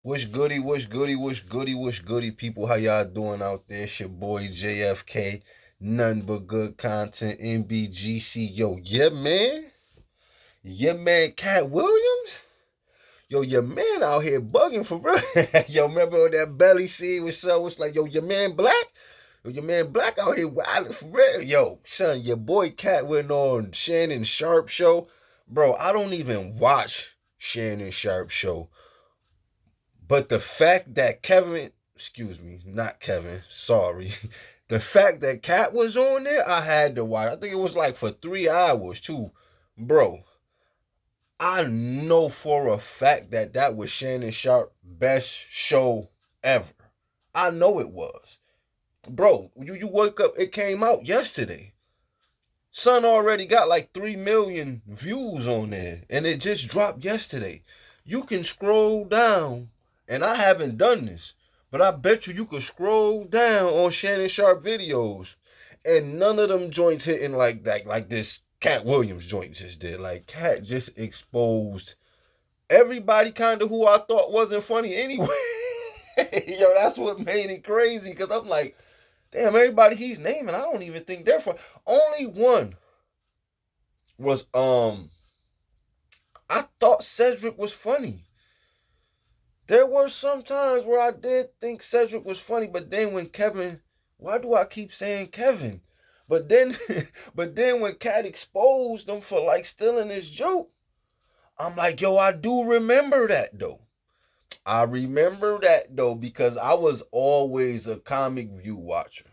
What's goody, what's goody, what's goody, what's goody, people? How y'all doing out there? It's your boy JFK. Nothing but good content. NBGC. Yo, yeah, man. Yeah, man, Katt Williams. Yo, your man out here bugging for real. Yo, remember on that belly scene with show? It's like, yo, your man black? Yo, your man black out here wilding for real. Yo, son, your boy Katt went on Shannon Sharpes show. Bro, I don't even watch Shannon Sharpes show. But the fact that Kevin, excuse me, not Kevin, sorry. The fact that Katt was on there, I had to watch. I think it was like for 3 hours too. Bro, I know for a fact that that was Shannon Sharp best show ever. I know it was. Bro, you wake up, it came out yesterday. Son already got like 3 million views on there, and it just dropped yesterday. You can scroll down, and I haven't done this, but I bet you could scroll down on Shannon Sharp videos, and none of them joints hitting like that, like this Katt Williams joint just did. Like Katt just exposed everybody kind of who I thought wasn't funny anyway. Yo, that's what made it crazy, because I'm like, damn, everybody he's naming, I don't even think they're funny. Only one was I thought Cedric was funny. There were some times where I did think Cedric was funny, but then when Kevin, why do I keep saying Kevin? But then but then when Katt exposed him for like stealing his joke, I'm like, yo, I do remember that though. I remember that though because I was always a Comic View watcher.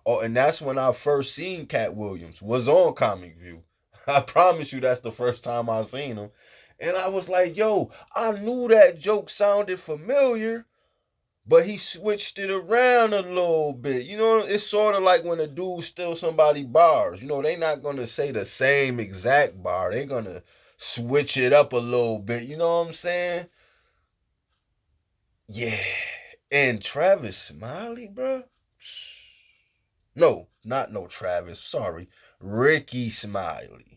And that's when I first seen Katt Williams was on Comic View. I promise you that's the first time I seen him. And I was like, yo, I knew that joke sounded familiar, but he switched it around a little bit. You know, it's sort of like when a dude steals somebody bars. You know, they not gonna say the same exact bar. They gonna switch it up a little bit. You know what I'm saying? Yeah. And Travis Smiley, bro. No, not no Travis. Sorry. Ricky Smiley.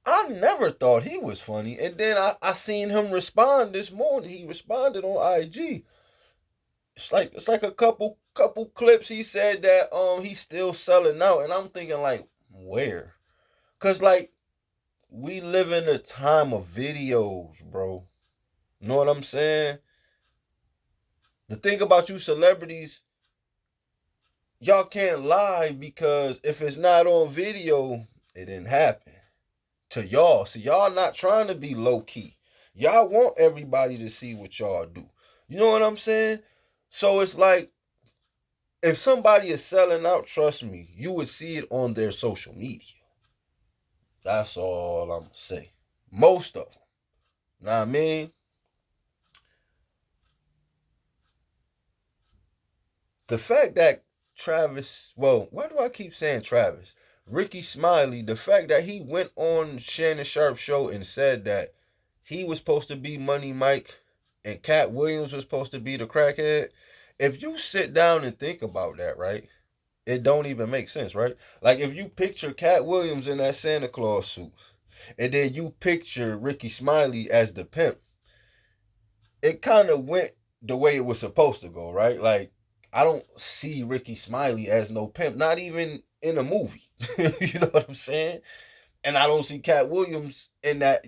I never thought he was funny. And then I seen him respond this morning. He responded on IG. It's like a couple clips he said that he's still selling out. And I'm thinking like, where? Cause like we live in a time of videos, bro. You know what I'm saying? The thing about you celebrities, y'all can't lie because if it's not on video, it didn't happen to y'all. So y'all not trying to be low key. Y'all want everybody to see what y'all do. You know what I'm saying? So it's like if somebody is selling out, trust me, you would see it on their social media. That's all I'm gonna say. Most of them. Know what I mean? The fact that Travis, well, why do I keep saying Travis? Ricky Smiley, the fact that he went on Shannon Sharp's show and said that he was supposed to be Money Mike and Katt Williams was supposed to be the crackhead. If you sit down and think about that, right? It don't even make sense, right? Like if you picture Katt Williams in that Santa Claus suit, and then you picture Ricky Smiley as the pimp, it kind of went the way it was supposed to go, right? Like I don't see Ricky Smiley as no pimp, not even in a movie. You know what I'm saying? And I don't see Katt Williams in that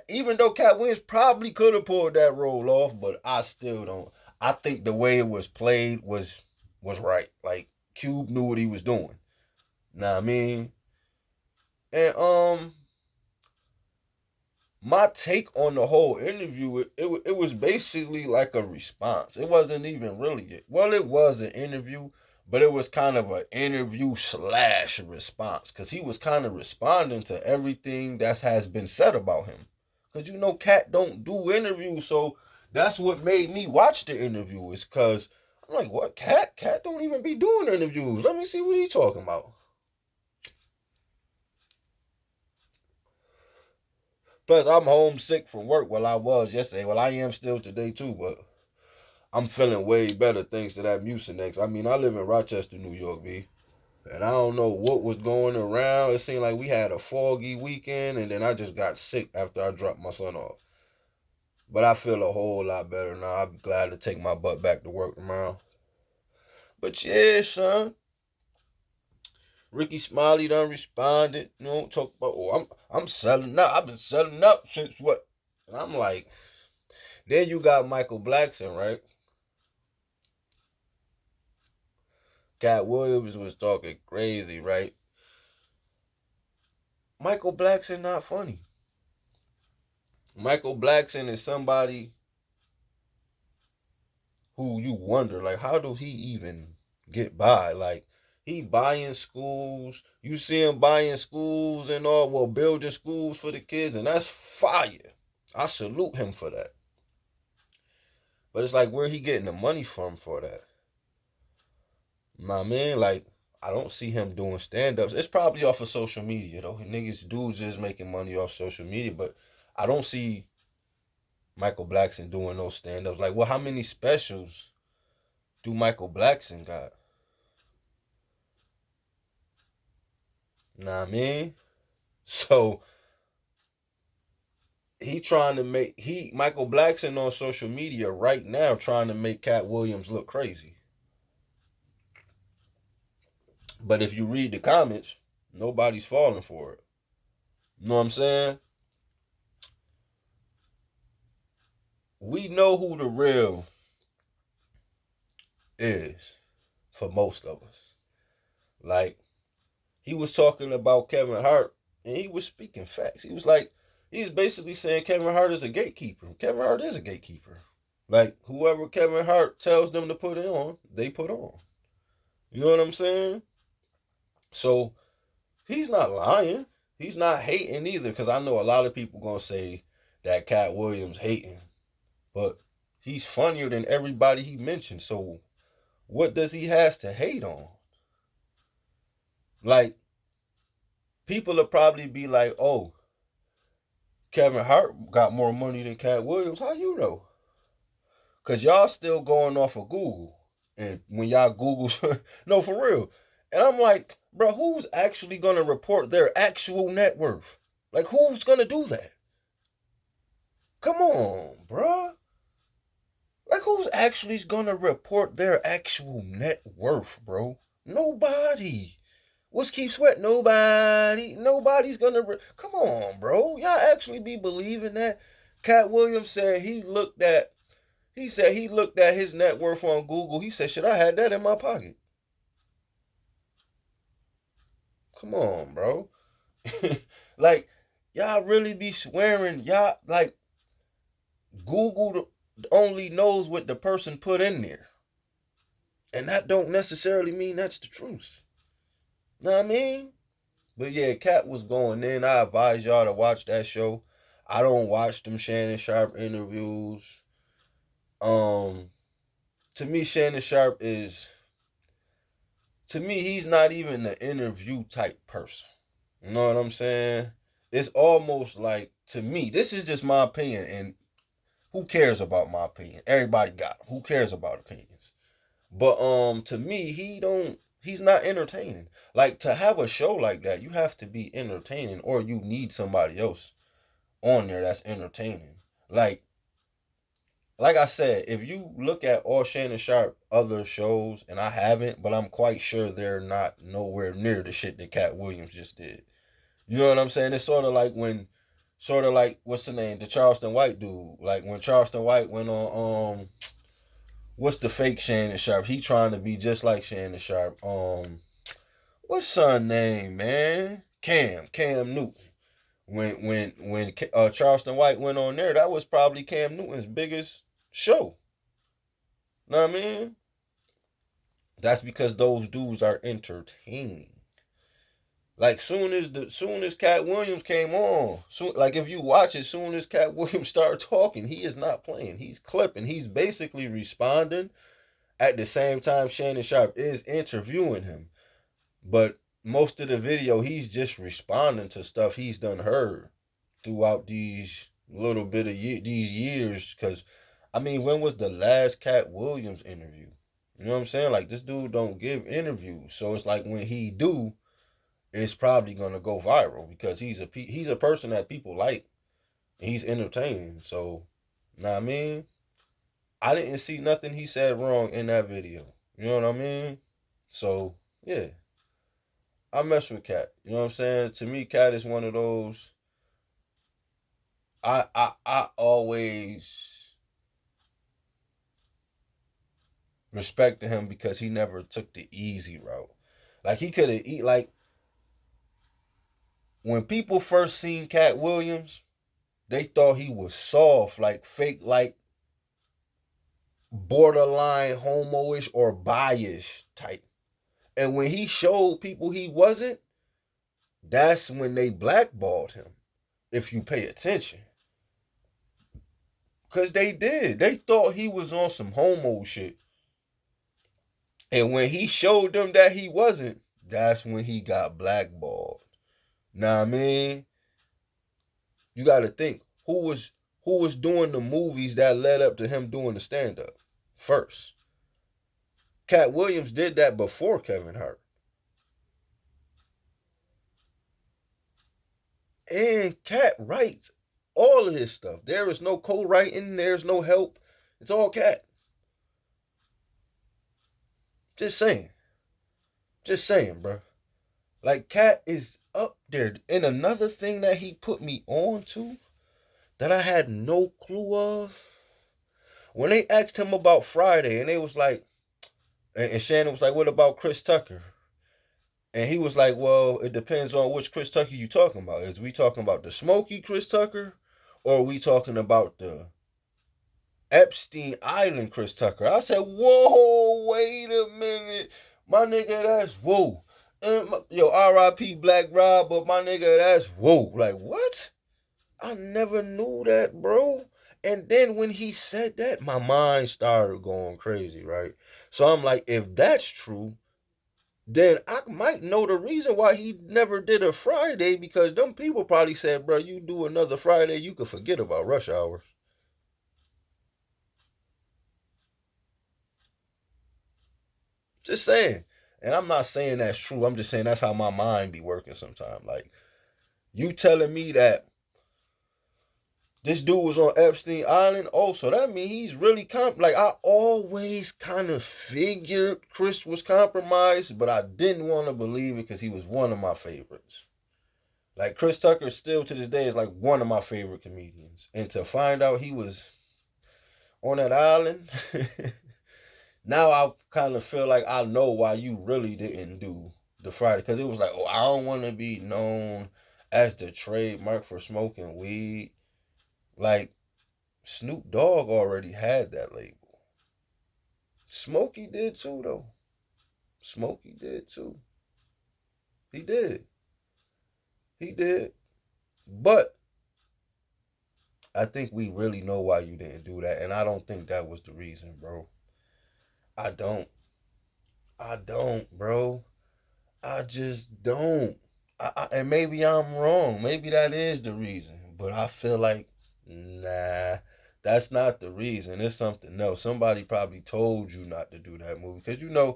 even though Katt Williams probably could have pulled that role off, but I still don't. I think the way it was played was right. Like Cube knew what he was doing. Know what I mean? And my take on the whole interview, it was basically like a response. It wasn't even really it. Well, it was an interview, but it was kind of an interview slash response because he was kind of responding to everything that has been said about him. Because you know, Katt don't do interviews, so that's what made me watch the interview. Is because I'm like, what, Katt? Katt don't even be doing interviews. Let me see what he talking about. Plus, I'm homesick from work. Well, I was yesterday. Well, I am still today too, but I'm feeling way better thanks to that Mucinex. I mean, I live in Rochester, New York, B. And I don't know what was going around. It seemed like we had a foggy weekend, and then I just got sick after I dropped my son off. But I feel a whole lot better now. I'll be glad to take my butt back to work tomorrow. But yeah, son. Ricky Smiley done responded. You know, talk about, oh, I'm selling up. I've been selling up since what? And I'm like, then you got Michael Blackson, right? Katt Williams was talking crazy, right? Michael Blackson not funny. Michael Blackson is somebody who you wonder, like, how do he even get by? Like, he buying schools. You see him buying schools and all, well, building schools for the kids, and that's fire. I salute him for that. But it's like, where he getting the money from for that? My man, like, I don't see him doing stand-ups. It's probably off of social media, though. Niggas, dudes just making money off social media, but I don't see Michael Blackson doing those stand-ups. Like, well, how many specials do Michael Blackson got? Nah, I mean, so he trying to make Michael Blackson on social media right now trying to make Katt Williams look crazy. But if you read the comments, nobody's falling for it. You know what I'm saying? We know who the real is for most of us. Like, he was talking about Kevin Hart and he was speaking facts. He was like, he's basically saying Kevin Hart is a gatekeeper. Kevin Hart is a gatekeeper. Like, whoever Kevin Hart tells them to put it on, they put on. You know what I'm saying? So he's not lying. He's not hating either, because I know a lot of people gonna say that Katt Williams hating, but he's funnier than everybody he mentioned. So what does he has to hate on? Like, people will probably be like, "Oh, Kevin Hart got more money than Katt Williams." How you know? Cause y'all still going off of Google, and when y'all Google, no, for real. And I'm like, bro, who's actually gonna report their actual net worth? Like, who's gonna do that? Come on, bro. Like, who's actually gonna report their actual net worth, bro? Nobody. What's Keith Sweat? Nobody. Nobody's gonna. Come on, bro. Y'all actually be believing that? Katt Williams said he looked at. He said he looked at his net worth on Google. He said, "Shit, I had that in my pocket." Come on, bro. Like, y'all really be swearing. Y'all, like, Google only knows what the person put in there. And that don't necessarily mean that's the truth. Know what I mean? But yeah, Katt was going in. I advise y'all to watch that show. I don't watch them Shannon Sharpe interviews. Um, to me, Shannon Sharpe is, to me, he's not even an interview type person. You know what I'm saying? It's almost like, to me, this is just my opinion, and who cares about my opinion? Everybody got them. Who cares about opinions? But to me, he's not entertaining. Like, to have a show like that, you have to be entertaining, or you need somebody else on there that's entertaining. Like I said, if you look at all Shannon Sharpe other shows, and I haven't, but I'm quite sure they're not nowhere near the shit that Katt Williams just did. You know what I'm saying? It's sort of like what's the name, the Charleston White dude. Like when Charleston White went on what's the fake Shannon Sharpe? He trying to be just like Shannon Sharpe. What's son name, man? Cam Newton. When Charleston White went on there, that was probably Cam Newton's biggest show. Know what I mean? That's because those dudes are entertaining. Like, soon as Katt Williams came on, like if you watch it, soon as Katt Williams started talking, he is not playing. He's clipping. He's basically responding at the same time Shannon Sharpe is interviewing him. But most of the video, he's just responding to stuff he's done heard throughout these little bit of these years. Because, I mean, when was the last Katt Williams interview? You know what I'm saying? Like, this dude don't give interviews. So it's like when he do, it's probably gonna go viral because he's a person that people like. And he's entertaining. So Know what I mean? I didn't see nothing he said wrong in that video. You know what I mean? So, yeah. I mess with Katt. You know what I'm saying? To me, Katt is one of those. I always respected him because he never took the easy route. Like he could have eat like when people first seen Katt Williams, they thought he was soft, like fake, like borderline homo-ish or bi-ish type. And when he showed people he wasn't, that's when they blackballed him. If you pay attention. Cause they did. They thought he was on some homo shit. And when he showed them that he wasn't, that's when he got blackballed. Now I mean, you gotta think who was doing the movies that led up to him doing the stand up first. Katt Williams did that before Kevin Hart. And Katt writes all of his stuff. There is no co-writing, there's no help. It's all Katt. Just saying. Just saying, bro. Like Katt is up there. And another thing that he put me on to that I had no clue of. When they asked him about Friday, and they was like, and Shannon was like, "What about Chris Tucker?" And he was like, "Well, it depends on which Chris Tucker you talking about. Is we talking about the smoky Chris Tucker, or are we talking about the Epstein Island Chris Tucker?" I said, "Whoa, wait a minute, my nigga, that's whoa." Yo, R.I.P. Black Rob, but my nigga, that's whoa. Like what? I never knew that, bro. And then when he said that, my mind started going crazy, right? So I'm like, if that's true, then I might know the reason why he never did a Friday because them people probably said, bro, you do another Friday, you could forget about rush hours. Just saying. And I'm not saying that's true. I'm just saying that's how my mind be working sometimes. Like, you telling me that this dude was on Epstein Island. Oh, so that means he's really like I always kind of figured Chris was compromised, but I didn't want to believe it because he was one of my favorites. Like Chris Tucker still to this day is like one of my favorite comedians. And to find out he was on that island, now I kind of feel like I know why you really didn't do the Friday. Because it was like, oh, I don't want to be known as the trademark for smoking weed. Like, Snoop Dogg already had that label. Smokey did too, though. Smokey did too. He did. He did. But I think we really know why you didn't do that. And I don't think that was the reason, bro. I don't. I don't, bro. I just don't. And maybe I'm wrong. Maybe that is the reason. But I feel like, nah, that's not the reason. It's something else. Somebody probably told you not to do that movie. Because,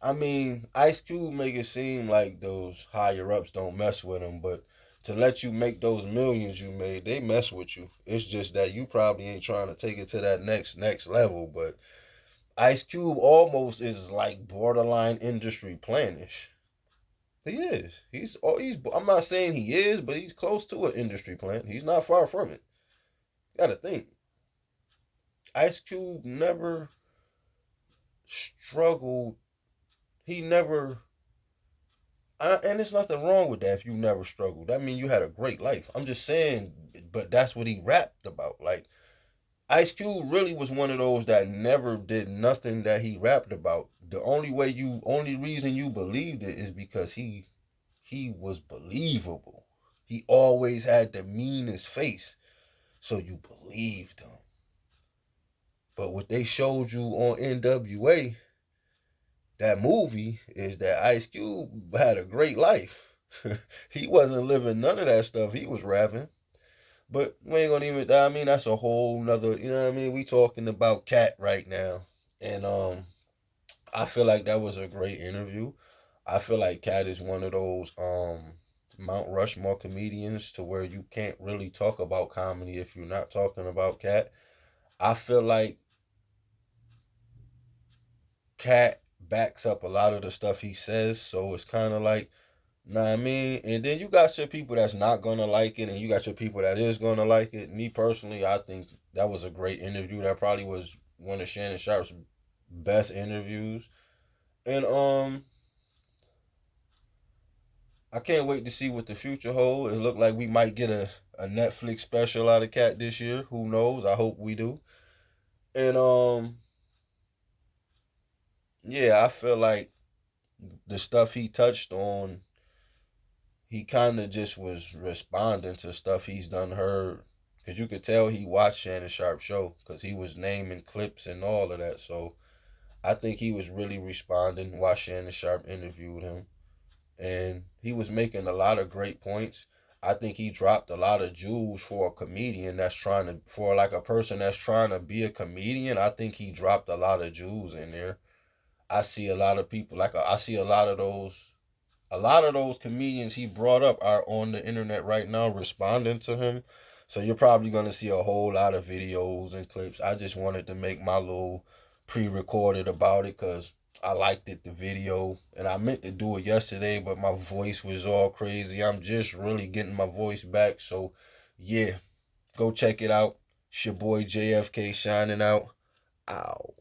I mean, Ice Cube make it seem like those higher ups don't mess with him. But to let you make those millions you made, they mess with you. It's just that you probably ain't trying to take it to that next level. But Ice Cube almost is like borderline industry planish. He is. He's. I'm not saying he is, but he's close to an industry plant. He's not far from it. You gotta think. Ice Cube never struggled. He never. And there's nothing wrong with that if you never struggled. That means you had a great life. I'm just saying, but that's what he rapped about. Like Ice Cube really was one of those that never did nothing that he rapped about. Only reason you believed it is because he was believable. He always had the meanest face, so you believed him. But what they showed you on NWA, that movie, is that Ice Cube had a great life. He wasn't living none of that stuff he was rapping. But we ain't gonna even. I mean, that's a whole nother. You know what I mean? We talking about Katt right now, and I feel like that was a great interview. I feel like Katt is one of those Mount Rushmore comedians to where you can't really talk about comedy if you're not talking about Katt. I feel like Katt backs up a lot of the stuff he says, so it's kind of like, nah, I mean, and then you got your people that's not gonna like it, and you got your people that is gonna like it. Me personally, I think that was a great interview. That probably was one of Shannon Sharp's best interviews, and I can't wait to see what the future holds. It looked like we might get a Netflix special out of Katt this year. Who knows? I hope we do. And yeah, I feel like the stuff he touched on, he kind of just was responding to stuff he's done heard. Because you could tell he watched Shannon Sharp's show because he was naming clips and all of that. So I think he was really responding while Shannon Sharp interviewed him. And he was making a lot of great points. I think he dropped a lot of jewels for a comedian that's trying to, for like a person that's trying to be a comedian. I think he dropped a lot of jewels in there. I see a lot of people, I see a lot of those comedians he brought up are on the internet right now responding to him. So you're probably going to see a whole lot of videos and clips. I just wanted to make my little pre-recorded about it because I liked it, the video, and I meant to do it yesterday, but my voice was all crazy. I'm just really getting my voice back. So yeah, go check it out. It's your boy JFK shining out. Ow.